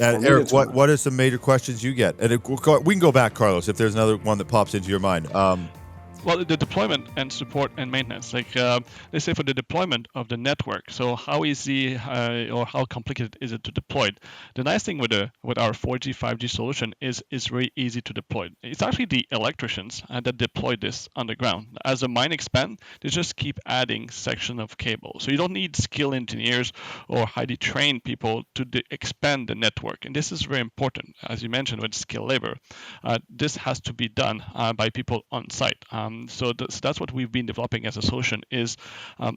For And me, Eric, it's what are some major questions you get? And we can go back, Carlos, if there's another one that pops into your mind. Well, the deployment and support and maintenance. Like, let's say for the deployment of the network. So how easy or how complicated is it to deploy? The nice thing with our 4G, 5G solution is very easy to deploy. It's actually the electricians that deploy this underground. As the mine expand, they just keep adding section of cable. So you don't need skilled engineers or highly trained people to expand the network. And this is very important, as you mentioned, with skilled labor. This has to be done by people on site. So that's what we've been developing as a solution is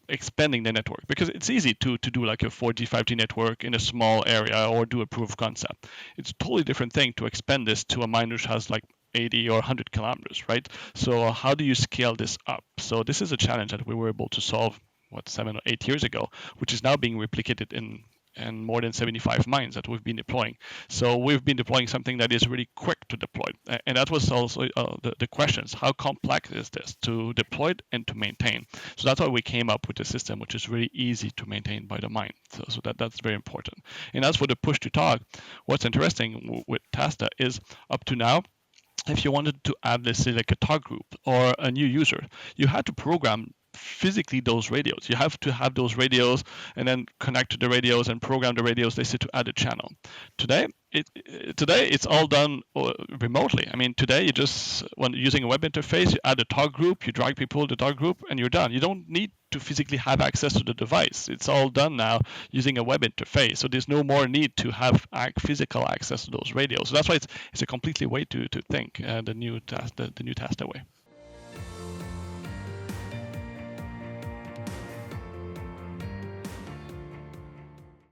expanding the network, because it's easy to do like a 4G, 5G network in a small area or do a proof of concept. It's a totally different thing to expand this to a mine which has like 80 or 100 kilometers, right? So how do you scale this up? So this is a challenge that we were able to solve 7 or 8 years ago, which is now being replicated in and more than 75 mines that we've been deploying. So we've been deploying something that is really quick to deploy. And that was also the questions. How complex is this to deploy and to maintain? So that's why we came up with a system which is really easy to maintain by the mine. So that's very important. And as for the push to talk, what's interesting with TASSTA is up to now, if you wanted to add, let's say, like a talk group or a new user, you had to program physically those radios. You have to have those radios and then connect to the radios and program the radios, they say, to add a channel. Today, it's all done remotely. I mean, today you just, when using a web interface, you add a talk group, you drag people to the talk group, and you're done. You don't need to physically have access to the device. It's all done now using a web interface. So there's no more need to have physical access to those radios. So that's why it's a completely way to think the new TASSTA way.